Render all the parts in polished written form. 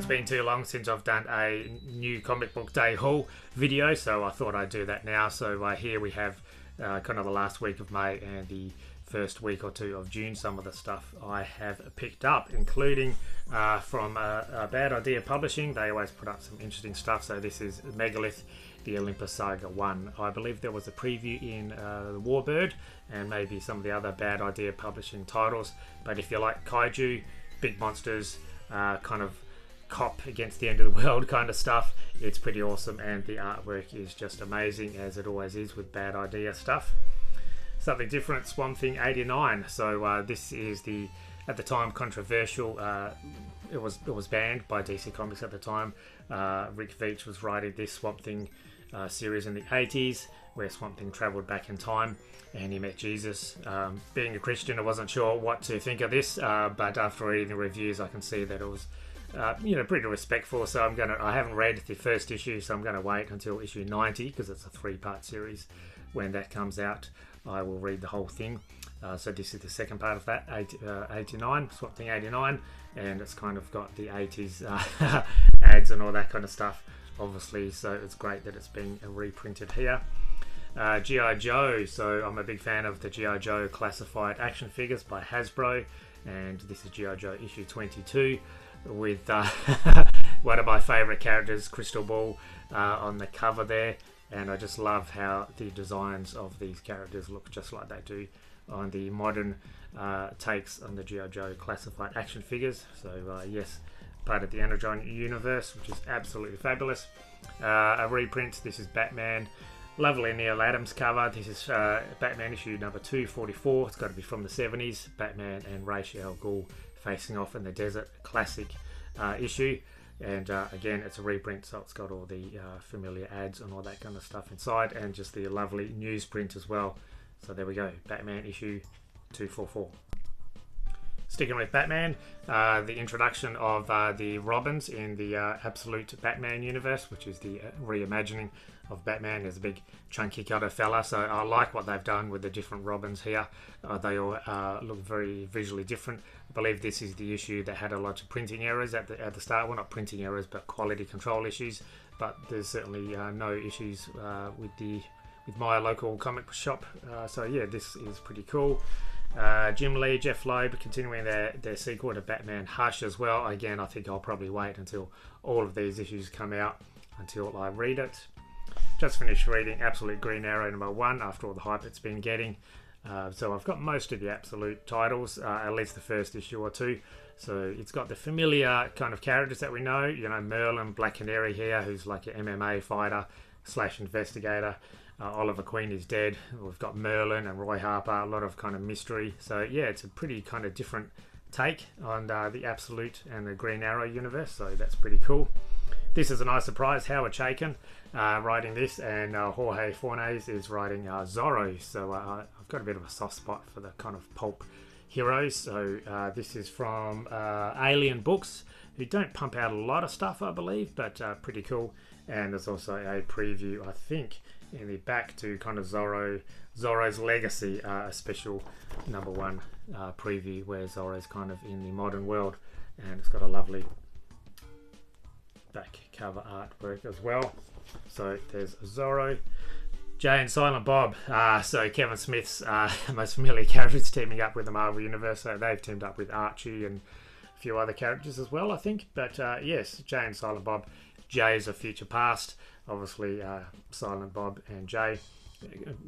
it's been too long since I've done a new comic book day haul video, so I thought I'd do that now. So here we have kind of the last week of May and the first week or two of June, some of the stuff I have picked up, including from Bad Idea Publishing. They always put up some interesting stuff. So this is Megalith, the Olympus Saga 1. I believe there was a preview in the Warbird and maybe some of the other Bad Idea Publishing titles. But if you like kaiju, big monsters, kind of cop against the end of the world kind of stuff, it's pretty awesome, and the artwork is just amazing, as it always is with Bad Idea stuff. Something different, Swamp Thing 89. So this is the, at the time, controversial. It was banned by DC Comics at the time. Rick Veitch was writing this Swamp Thing series in the 80s, where Swamp Thing travelled back in time and he met Jesus. Being a Christian, I wasn't sure what to think of this, but after reading the reviews, I can see that it was pretty respectful. So I haven't read the first issue, so I'm gonna wait until issue 90, because it's a 3-part series. When that comes out, I will read the whole thing. So this is the second part of that, 89, Swamp Thing 89, and it's kind of got the 80s ads and all that kind of stuff, obviously, so it's great that it's been reprinted here. G.I. Joe, so I'm a big fan of the G.I. Joe classified action figures by Hasbro, and this is G.I. Joe issue 22 with one of my favourite characters, Crystal Ball, on the cover there. And I just love how the designs of these characters look just like they do on the modern takes on the G.I. Joe classified action figures. So yes, part of the Energon universe, which is absolutely fabulous. A reprint, this is Batman. Lovely Neil Adams cover. This is Batman issue number 244. It's got to be from the 70s. Batman and Ra's al Ghul facing off in the desert. Classic issue. And again, it's a reprint, so it's got all the familiar ads and all that kind of stuff inside, and just the lovely newsprint as well. So there we go, Batman issue 244. Sticking with Batman, the introduction of the Robins in the Absolute Batman universe, which is the reimagining of Batman as a big chunky kind of fella. So I like what they've done with the different Robins here. They all look very visually different. I believe this is the issue that had a lot of printing errors at the start. Well, not printing errors, but quality control issues. But there's certainly no issues with my local comic shop. So yeah, this is pretty cool. Jim Lee, Jeff Loeb continuing their sequel to Batman Hush as well. Again, I think I'll probably wait until all of these issues come out until I read it. Just finished reading Absolute Green Arrow number 1 after all the hype it's been getting. So I've got most of the Absolute titles, at least the first issue or two. So it's got the familiar kind of characters that we know. You know, Merlin, Black Canary here, who's like an MMA fighter / investigator. Oliver Queen is dead. We've got Merlin and Roy Harper, a lot of kind of mystery. So yeah, it's a pretty kind of different take on the Absolute and the Green Arrow universe. So that's pretty cool. This is a nice surprise. Howard Chaykin writing this, and Jorge Fornes is writing Zorro. So I've got a bit of a soft spot for the kind of pulp heroes. So this is from Alien Books, who don't pump out a lot of stuff, I believe, but pretty cool. And there's also a preview, I think, in the back to kind of Zorro's Legacy, a special number 1 preview where Zorro's kind of in the modern world, and it's got a lovely back cover artwork as well. So there's Zorro. Jay and Silent Bob. So Kevin Smith's most familiar characters teaming up with the Marvel Universe. So they've teamed up with Archie and a few other characters as well, I think. But yes, Jay and Silent Bob. Jay is a future past. Obviously, Silent Bob and Jay,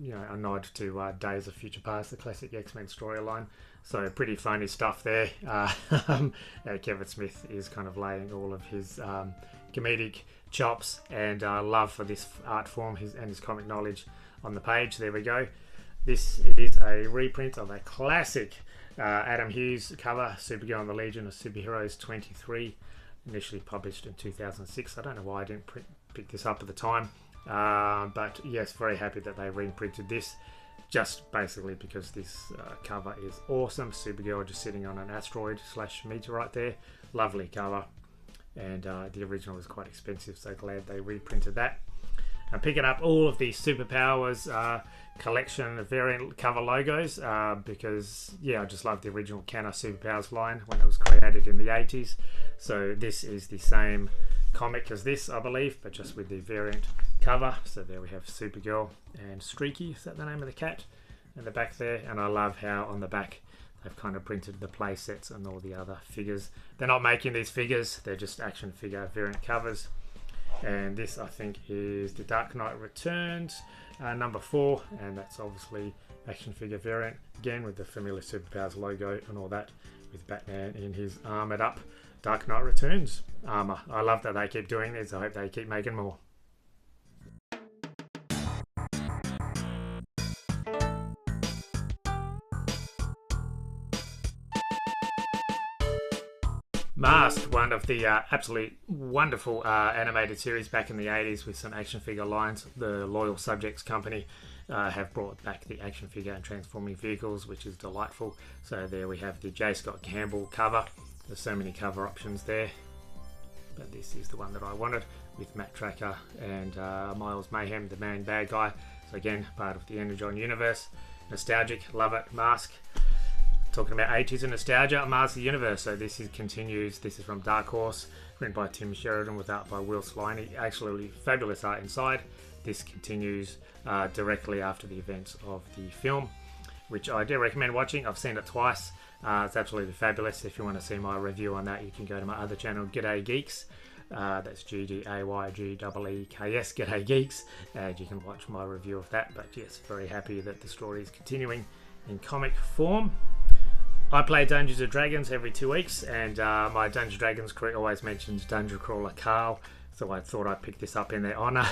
you know, a nod to Days of Future Past, the classic X-Men storyline. So pretty funny stuff there. Kevin Smith is kind of laying all of his comedic chops and love for this art form and his comic knowledge on the page. There we go. This is a reprint of a classic Adam Hughes cover, Supergirl and the Legion of Superheroes 23, initially published in 2006. I don't know why I didn't pick this up at the time, but yes, very happy that they reprinted this, just basically because this cover is awesome. Supergirl just sitting on an asteroid / meteorite there. Lovely cover, and the original was quite expensive, so glad they reprinted that. I'm picking up all of the Superpowers collection variant cover logos because I just love the original Kenner Superpowers line when it was created in the 80s. So this is the same comic as this, I believe, but just with the variant cover. So there we have Supergirl and Streaky, is that the name of the cat, in the back there. And I love how on the back they've kind of printed the play sets and all the other figures. They're not making these figures, they're just action figure variant covers. And this, I think, is the Dark Knight Returns number 4, and that's obviously action figure variant again with the familiar Superpowers logo and all that, with Batman in his armored up Dark Knight Returns armor. I love that they keep doing this. I hope they keep making more. Masked, one of the absolutely wonderful animated series back in the 80s with some action figure lines. The Loyal Subjects company have brought back the action figure and transforming vehicles, which is delightful. So there we have the J. Scott Campbell cover. There's so many cover options there, but this is the one that I wanted, with Matt Tracker and Miles Mayhem, the main bad guy. So again, part of the Energon universe. Nostalgic, love it. Mask. Talking about 80s and nostalgia, Mars the Universe. So this continues. This is from Dark Horse, written by Tim Sheridan with art by Will Sliney. Absolutely fabulous art inside. This continues directly after the events of the film, which I do recommend watching. I've seen it twice. It's absolutely fabulous. If you want to see my review on that, you can go to my other channel, G'day Geeks. That's GDAYGEEKS, G'day Geeks, and you can watch my review of that. But yes, very happy that the story is continuing in comic form. I play Dungeons & Dragons every 2 weeks, and my Dungeons & Dragons crew always mentions Dungeon Crawler Carl, so I thought I'd pick this up in their honour.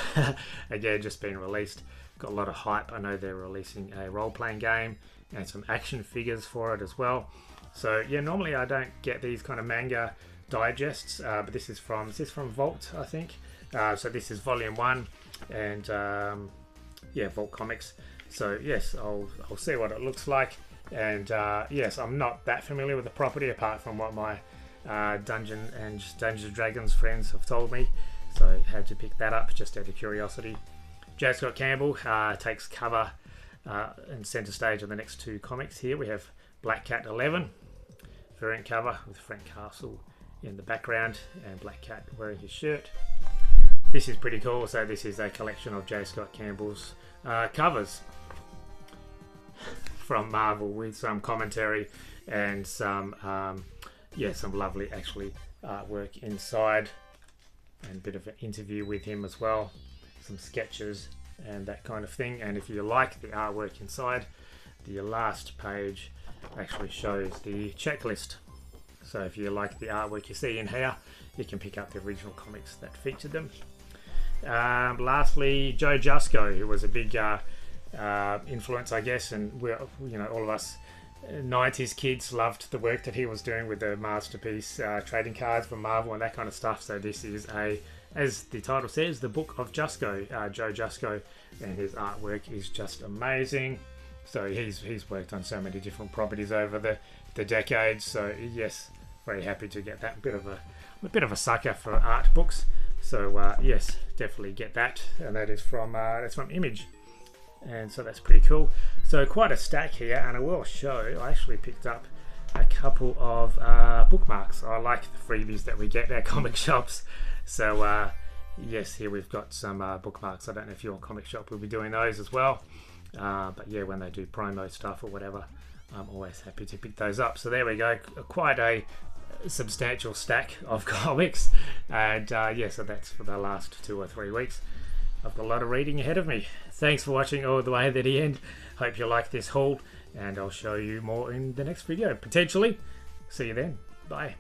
Again, just been released, got a lot of hype. I know they're releasing a role-playing game and some action figures for it as well. So yeah, normally I don't get these kind of manga digests, but this is from Vault, I think. So this is volume 1, and Vault Comics. So yes, I'll see what it looks like. And yes, I'm not that familiar with the property apart from what my Dungeons & Dragons friends have told me, so I had to pick that up just out of curiosity. J. Scott Campbell takes cover and centre stage on the next 2 comics. Here we have Black Cat 11 variant cover with Frank Castle in the background and Black Cat wearing his shirt. This is pretty cool. So this is a collection of J. Scott Campbell's covers from Marvel, with some commentary and some lovely actually artwork inside, and a bit of an interview with him as well, some sketches and that kind of thing. And if you like the artwork inside, the last page actually shows the checklist. So if you like the artwork you see in here, you can pick up the original comics that featured them. Lastly, Joe Jusko, who was a big influence, I guess, and all of us 90s kids loved the work that he was doing with the Masterpiece trading cards from Marvel and that kind of stuff. So this is as the title says, the Book of Jusko, Joe Jusko, and his artwork is just amazing. So he's worked on so many different properties over the decades. So yes, very happy to get that. I'm a bit of a sucker for art books. So yes, definitely get that, and that's from Image. And so that's pretty cool. So quite a stack here, and I will show, I actually picked up a couple of bookmarks. I like the freebies that we get at comic shops. So yes, here we've got some bookmarks. I don't know if your comic shop will be doing those as well, but yeah, when they do promo stuff or whatever, I'm always happy to pick those up. So there we go, quite a substantial stack of comics, and yeah, so that's for the last 2 or 3 weeks. I've got a lot of reading ahead of me. Thanks for watching all the way to the end. Hope you like this haul, and I'll show you more in the next video, potentially. See you then. Bye.